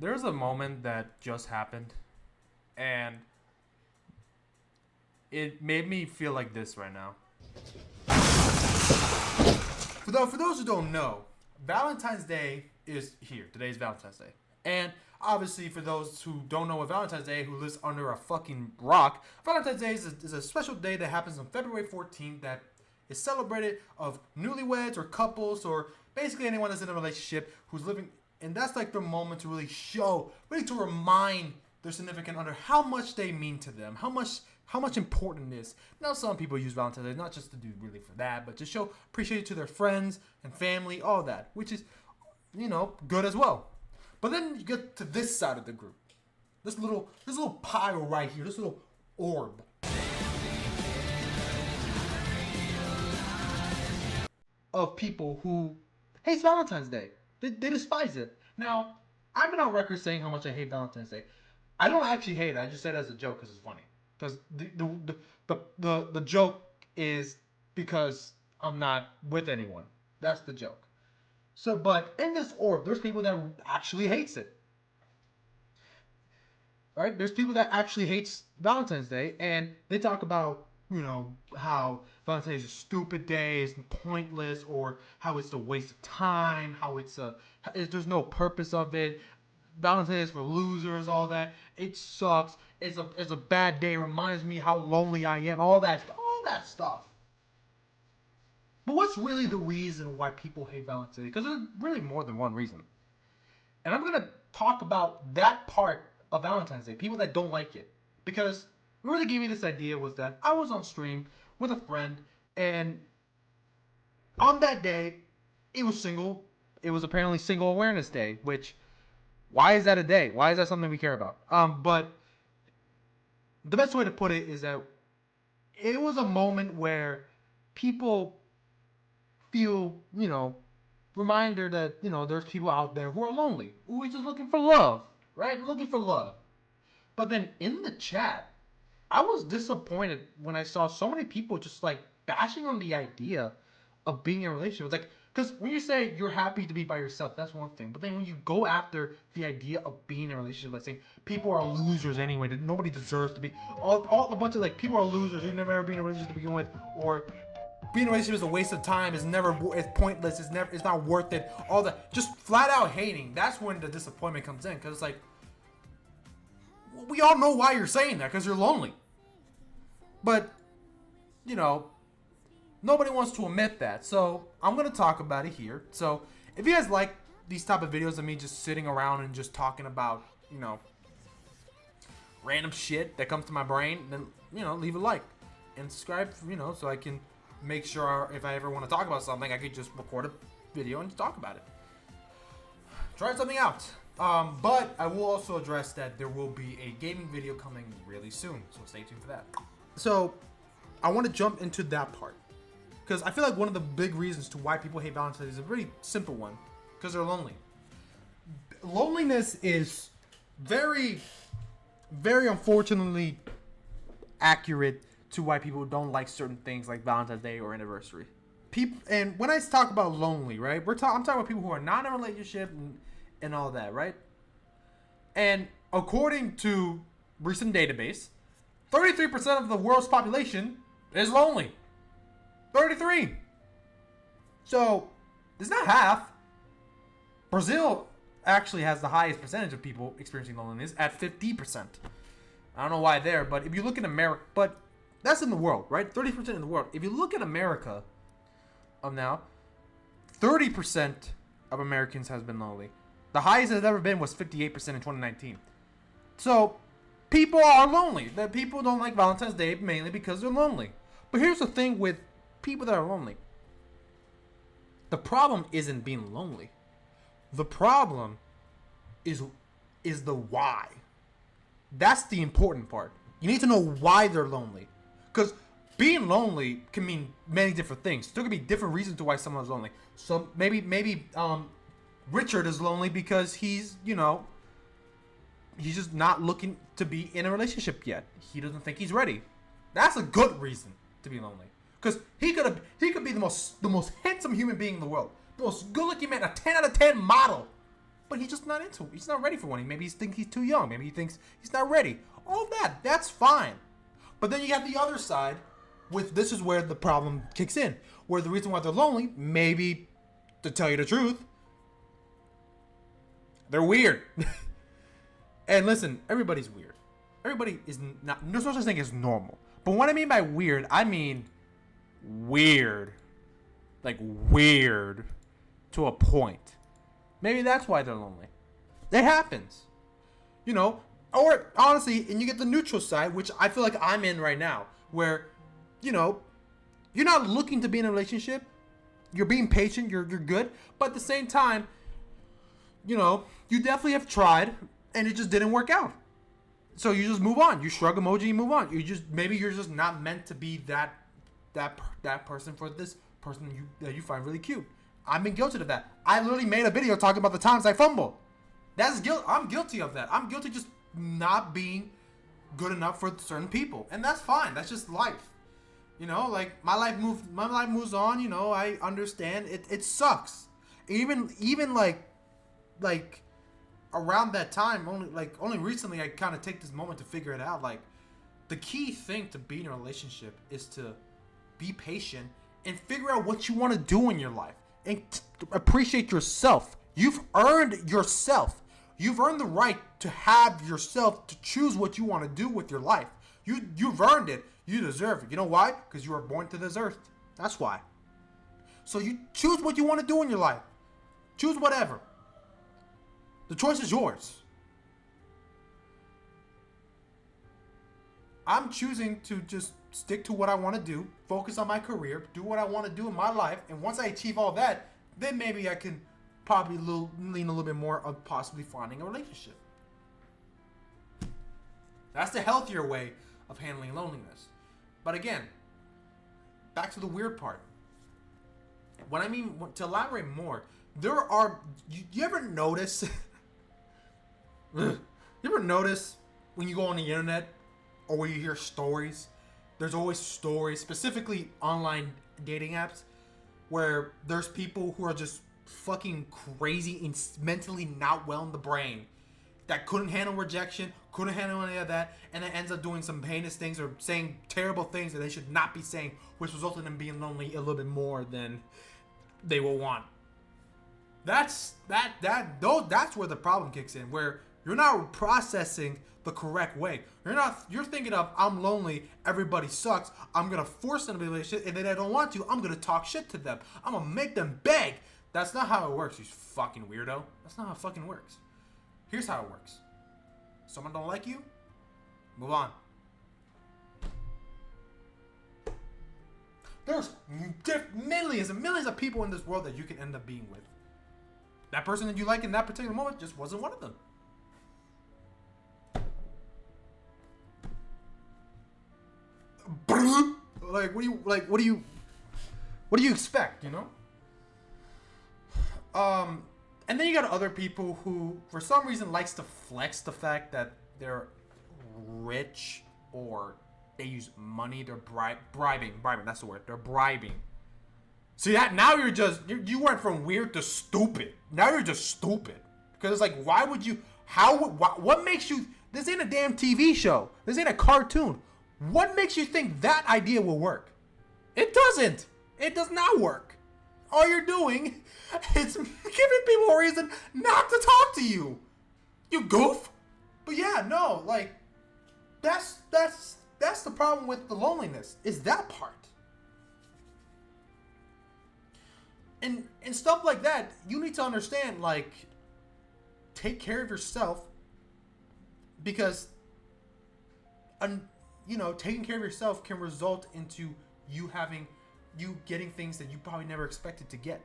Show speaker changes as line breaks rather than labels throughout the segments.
There's a moment that just happened, and it made me feel like this right now. For those who don't know, Valentine's Day is here. Today's Valentine's Day. And obviously, for those who don't know what Valentine's Day, who lives under a fucking rock, Valentine's Day is a special day that happens on February 14th that is celebrated of newlyweds or couples or basically anyone that's in a relationship who's living. And that's like the moment to really show, really to remind their significant other how much they mean to them, how much important it is. Now, some people use Valentine's Day not just to do really for that, but to show appreciation to their friends and family, all that, which is, good as well. But then you get to this side of the group, this little pile right here, this little orb. Of people who hate Valentine's Day. They despise it. Now, I've been on record saying how much I hate Valentine's Day. I don't actually hate it. I just said it as a joke because it's funny. Because the joke is because I'm not with anyone. That's the joke. So, but in this orb, there's people that actually hates it. Right? There's people that actually hates Valentine's Day, and they talk about, how Valentine's Day is a stupid day, it's pointless, or how it's a waste of time, how there's no purpose of it. Valentine's Day is for losers, all that. It sucks. It's a bad day. It reminds me how lonely I am. All that stuff. But what's really the reason why people hate Valentine's Day? Because there's really more than one reason. And I'm gonna talk about that part of Valentine's Day. People that don't like it, because what really gave me this idea was that I was on stream with a friend, and on that day, it was apparently Single Awareness Day, which, why is that a day? Why is that something we care about? But the best way to put it is that it was a moment where people feel, reminder that, there's people out there who are lonely, who are just looking for love, right? Looking for love. But then in the chat, I was disappointed when I saw so many people just like bashing on the idea of being in a relationship. It's like, because when you say you're happy to be by yourself, that's one thing. But then when you go after the idea of being in a relationship, like saying people are losers anyway, that nobody deserves to be, all a bunch of like people are losers, you've never ever been in a relationship to begin with, or being in a relationship is a waste of time, it's pointless, it's not worth it, all that, just flat out hating. That's when the disappointment comes in, because it's like, we all know why you're saying that, because you're lonely. But, nobody wants to admit that. So, I'm going to talk about it here. So, if you guys like these type of videos of me just sitting around and just talking about, random shit that comes to my brain, then, leave a like. And subscribe, so I can make sure if I ever want to talk about something, I could just record a video and talk about it. Try something out. But I will also address that there will be a gaming video coming really soon. So, stay tuned for that. So, I want to jump into that part, because I feel like one of the big reasons to why people hate Valentine's Day is a really simple one, because they're lonely. Loneliness is very, very unfortunately accurate to why people don't like certain things like Valentine's Day or anniversary. And when I talk about lonely, right, I'm talking about people who are not in a relationship and all that, right? And according to recent database, 33% of the world's population is lonely. 33. So, it's not half. Brazil actually has the highest percentage of people experiencing loneliness at 50%. I don't know why there, but if you look at America, but that's in the world, right? 30% in the world. If you look at America now, 30% of Americans has been lonely. The highest it's ever been was 58% in 2019. So, people are lonely. That people don't like Valentine's Day mainly because they're lonely. But here's the thing with people that are lonely. The problem isn't being lonely. The problem is the why. That's the important part. You need to know why they're lonely. Because being lonely can mean many different things. There could be different reasons to why someone's lonely. So maybe Richard is lonely because he's just not looking to be in a relationship yet. He doesn't think he's ready. That's a good reason to be lonely. Because he could be the most handsome human being in the world. The most good looking man, a 10 out of 10 model. but he's just not into it. He's not ready for one. Maybe he thinks he's too young. Maybe he thinks he's not ready. All that's fine. But then you have the other side with this is where the problem kicks in. Where the reason why they're lonely, maybe, to tell you the truth, they're weird. And listen, everybody's weird. Everybody is not, there's no such thing as normal. But what I mean by weird, I mean weird. Like weird to a point. Maybe that's why they're lonely. It happens. You know, or honestly, and you get the neutral side, which I feel like I'm in right now, where, you know, you're not looking to be in a relationship. You're being patient, you're good, but at the same time, you know, you definitely have tried and it just didn't work out. So you just move on. You shrug emoji, you move on. Maybe you're just not meant to be that person for this person that you find really cute. I've been guilty of that. I literally made a video talking about the times I fumbled. That's guilt. I'm guilty of that. I'm guilty just not being good enough for certain people, and that's fine. That's just life. You know, like my life moves on. You know, I understand. It sucks. Even like around that time, only recently I kind of take this moment to figure it out. Like the key thing to be in a relationship is to be patient and figure out what you want to do in your life and appreciate yourself. You've earned yourself. You've earned the right to have yourself, to choose what you want to do with your life. You've earned it. You deserve it. You know why? Because you were born to this earth. That's why. So you choose what you want to do in your life. Choose whatever. The choice is yours. I'm choosing to just stick to what I want to do, focus on my career, do what I want to do in my life, and once I achieve all that, then maybe I can probably lean a little bit more on possibly finding a relationship. That's the healthier way of handling loneliness. But again, back to the weird part. What I mean, to elaborate more, you ever notice, you ever notice when you go on the internet or when you hear stories, there's always stories, specifically online dating apps, where there's people who are just fucking crazy and mentally not well in the brain, that couldn't handle rejection, couldn't handle any of that, and then ends up doing some heinous things or saying terrible things that they should not be saying, which results in them being lonely a little bit more than they will want. That's where the problem kicks in, where you're not processing the correct way. You're thinking of, I'm lonely, everybody sucks, I'm gonna force them to be in a relationship, and then I don't want to, I'm gonna talk shit to them. I'm gonna make them beg. That's not how it works, you fucking weirdo. That's not how it fucking works. Here's how it works. Someone don't like you, move on. There's millions and millions of people in this world that you can end up being with. That person that you like in that particular moment just wasn't one of them. What do you expect, you know? And then you got other people who, for some reason, likes to flex the fact that they're rich or they use money. They're bribing. That's the word. They're bribing. See that? Now you went from weird to stupid. Now you're just stupid. Because it's like, why would you? What makes you? This ain't a damn TV show. This ain't a cartoon. What makes you think that idea will work? It doesn't. It does not work. All you're doing is giving people a reason not to talk to you. You goof. But yeah, no, like that's the problem with the loneliness, is that part. And stuff like that, you need to understand, like, take care of yourself, because taking care of yourself can result into you getting things that you probably never expected to get.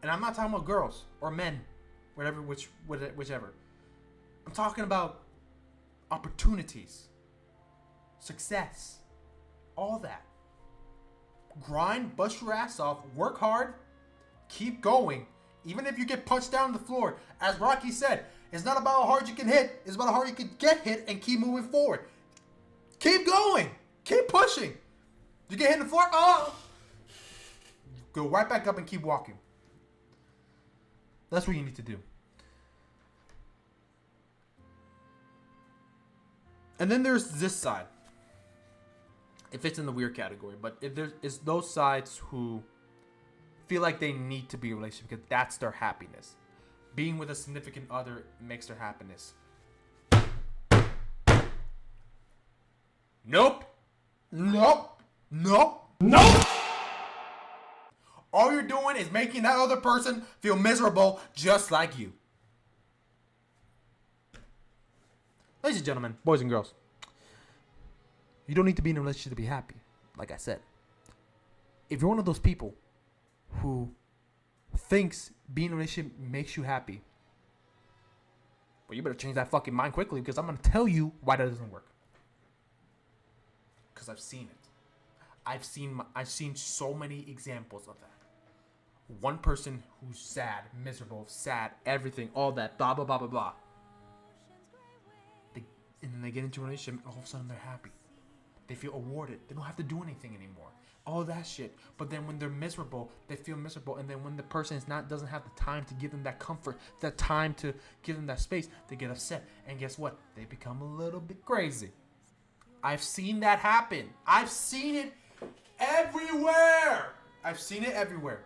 And I'm not talking about girls or men, whichever. I'm talking about opportunities, success, all that. Grind, bust your ass off, work hard, keep going. Even if you get punched down the floor, as Rocky said, it's not about how hard you can hit, it's about how hard you can get hit and keep moving forward. Keep going, keep pushing. You get hit in the floor, go right back up and keep walking. That's what you need to do. And then there's this side. It fits in the weird category, but if it's those sides who feel like they need to be in a relationship because that's their happiness. Being with a significant other makes their happiness. Nope. Nope. Nope. Nope. All you're doing is making that other person feel miserable just like you. Ladies and gentlemen, boys and girls, you don't need to be in a relationship to be happy, like I said. If you're one of those people who thinks being in a relationship makes you happy, well, you better change that fucking mind quickly because I'm going to tell you why that doesn't work. Because I've seen it. I've seen so many examples of that. One person who's sad, miserable, sad, everything, all that, blah, blah, blah, blah, blah. And then they get into a relationship and all of a sudden they're happy. They feel awarded. They don't have to do anything anymore. All that shit. But then when they're miserable, they feel miserable. And then when the person doesn't have the time to give them that comfort, that time to give them that space, they get upset. And guess what? They become a little bit crazy. I've seen that happen. I've seen it everywhere. I've seen it everywhere.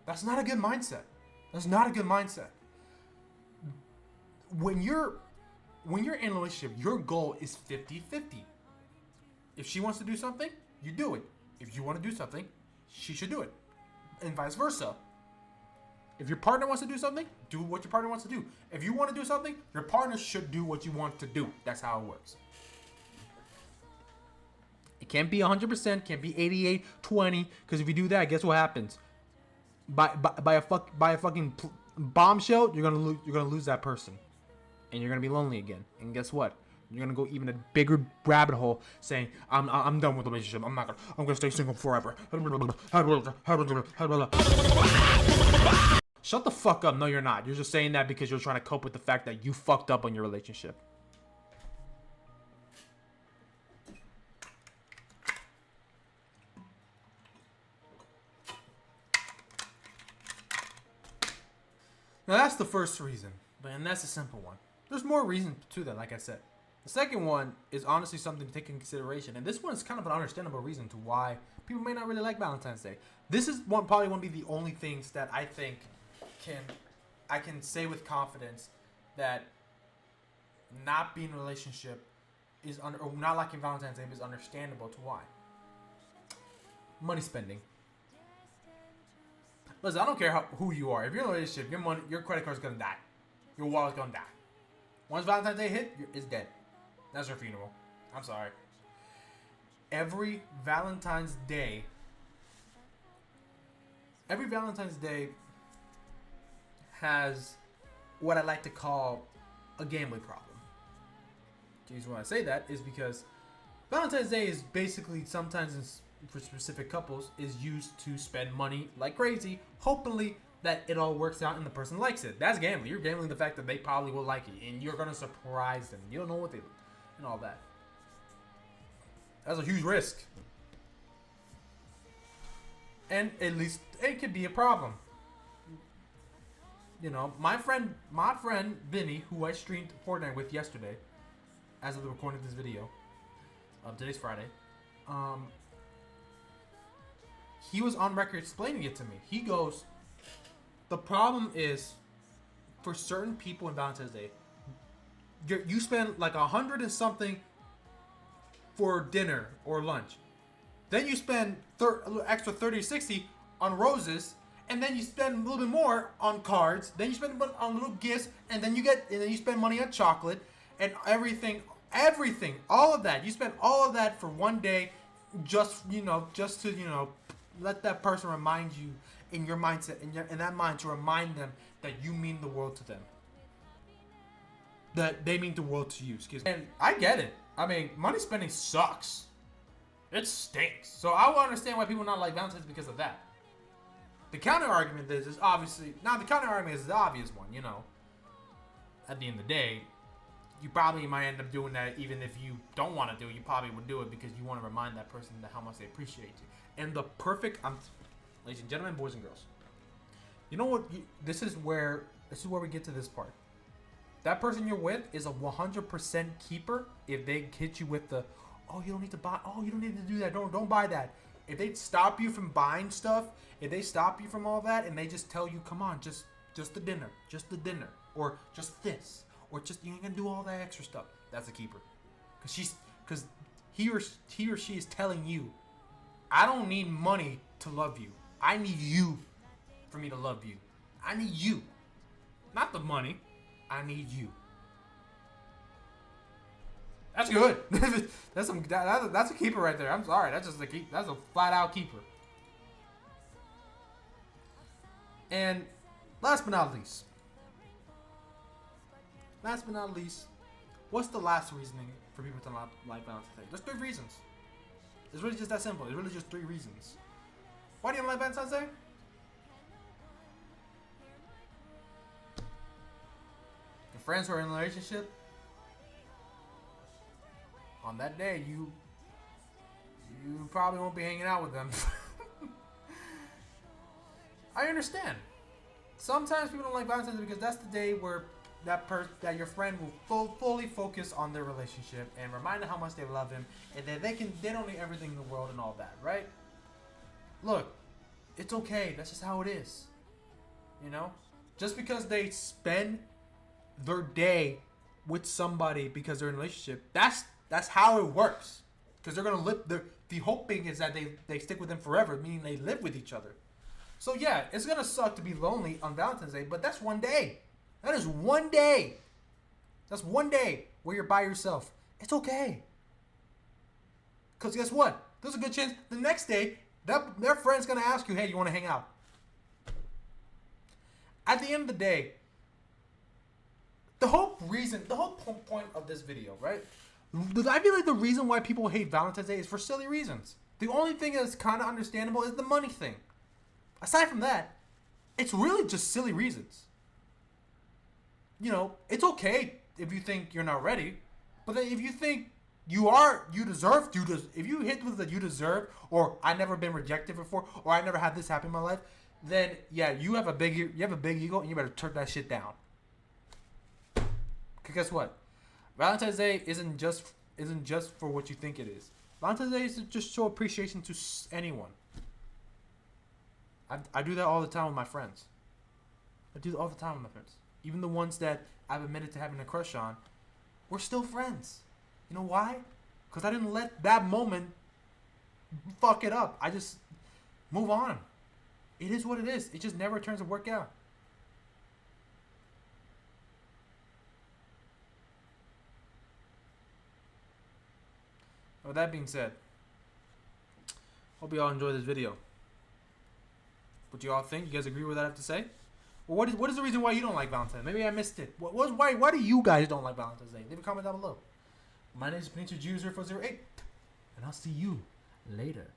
That's not a good mindset. That's not a good mindset. When you're in a relationship, your goal is 50-50. If she wants to do something, you do it. If you want to do something, she should do it. And vice versa. If your partner wants to do something, do what your partner wants to do. If you want to do something, your partner should do what you want to do. That's how it works. It can't be 100%, can't be 88-20, because if you do that, guess what happens? By a fucking bombshell, you're gonna lose that person. And you're gonna be lonely again. And guess what? You're gonna go even a bigger rabbit hole, saying, "I'm done with the relationship. I'm gonna stay single forever." Shut the fuck up. No, you're not. You're just saying that because you're trying to cope with the fact that you fucked up on your relationship. Now that's the first reason, and that's a simple one. There's more reasons to that, like I said. The second one is honestly something to take into consideration, and this one is kind of an understandable reason to why people may not really like Valentine's Day. This is probably one of the only things that I think I can say with confidence that not being in a relationship or not liking Valentine's Day is understandable to why. Money spending. Listen, I don't care who you are. If you're in a relationship, your credit card's gonna die. Your wallet's gonna die. Once Valentine's Day hit, it's dead. That's your funeral. I'm sorry. Every Valentine's Day has what I like to call a gambling problem. The reason why I say that is because Valentine's Day is basically sometimes for specific couples is used to spend money like crazy, hopefully that it all works out and the person likes it. That's gambling. You're gambling the fact that they probably will like it, and you're gonna surprise them. You don't know what they and all that. That's a huge risk, and at least it could be a problem. You know, my friend Vinny, who I streamed Fortnite with yesterday, as of the recording of this video, today's Friday, he was on record explaining it to me. He goes, the problem is, for certain people in Valentine's Day, you spend like 100 and something for dinner or lunch. Then you spend extra 30 or 60 on roses, and then you spend a little bit more on cards. Then you spend on little gifts, and then you spend money on chocolate and everything, all of that. You spend all of that for one day, just to let that person remind you in your mindset, in that mind, to remind them that you mean the world to them. That they mean the world to you, excuse me. And I get it. I mean, money spending sucks. It stinks. So I will understand why people not like Valentine's because of that. The counter argument is obviously, now the counter argument is the obvious one, At the end of the day, you probably might end up doing that even if you don't want to do it. You probably would do it because you want to remind that person that how much they appreciate you. And the perfect, ladies and gentlemen, boys and girls, You know what? This is where we get to this part. That person you're with is a 100% keeper if they hit you with the, oh, you don't need to buy, oh, you don't need to do that, don't buy that. If they stop you from buying stuff, if they stop you from all that, and they just tell you, come on, just the dinner, or just this, or just you ain't gonna do all that extra stuff. That's a keeper, because he or she is telling you, I don't need money to love you. I need you for me to love you. I need you, not the money. I need you. That's good. That's a keeper right there. I'm sorry. That's just that's a flat out keeper. And last but not least, what's the last reasoning for people to like Valentine's Day? There's 3 reasons. It's really just that simple. It's really just 3 reasons. Why do you like Valentine's Day? Your friends who are in a relationship, on that day, you probably won't be hanging out with them. I understand. Sometimes people don't like Valentine's Day because that's the day where that your friend will fully focus on their relationship and remind them how much they love him, and that they don't need everything in the world and all that, right? Look, it's okay. That's just how it is. You know, just because they spend their day with somebody because they're in a relationship, that's how it works. Because they're gonna live. The hoping is that they stick with them forever, meaning they live with each other. So yeah, it's gonna suck to be lonely on Valentine's Day, but that's one day. That is one day. That's one day where you're by yourself. It's okay. Because guess what? There's a good chance the next day their friend's gonna ask you, hey, you want to hang out? At the end of the day, the whole point of this video, right? I feel like the reason why people hate Valentine's Day is for silly reasons. The only thing that's kind of understandable is the money thing. Aside from that, it's really just silly reasons. You know, it's okay if you think you're not ready, but then if you think if you hit with the you deserve, or I never been rejected before, or I never had this happen in my life, then yeah, you have a big ego, and you better turn that shit down. Cause guess what? Valentine's Day isn't just for what you think it is. Valentine's Day is to just show appreciation to anyone. I do that all the time with my friends. I do it all the time with my friends. Even the ones that I've admitted to having a crush on, we're still friends. You know why? Because I didn't let that moment fuck it up. I just move on. It is what it is. It just never turns to work out. With that being said, hope you all enjoyed this video. What do you all think? You guys agree with what I have to say? Well, what is the reason why you don't like Valentine's? Maybe I missed it. Why do you guys don't like Valentine's Day? Leave a comment down below. My name is Benito Jew 0408, and I'll see you later.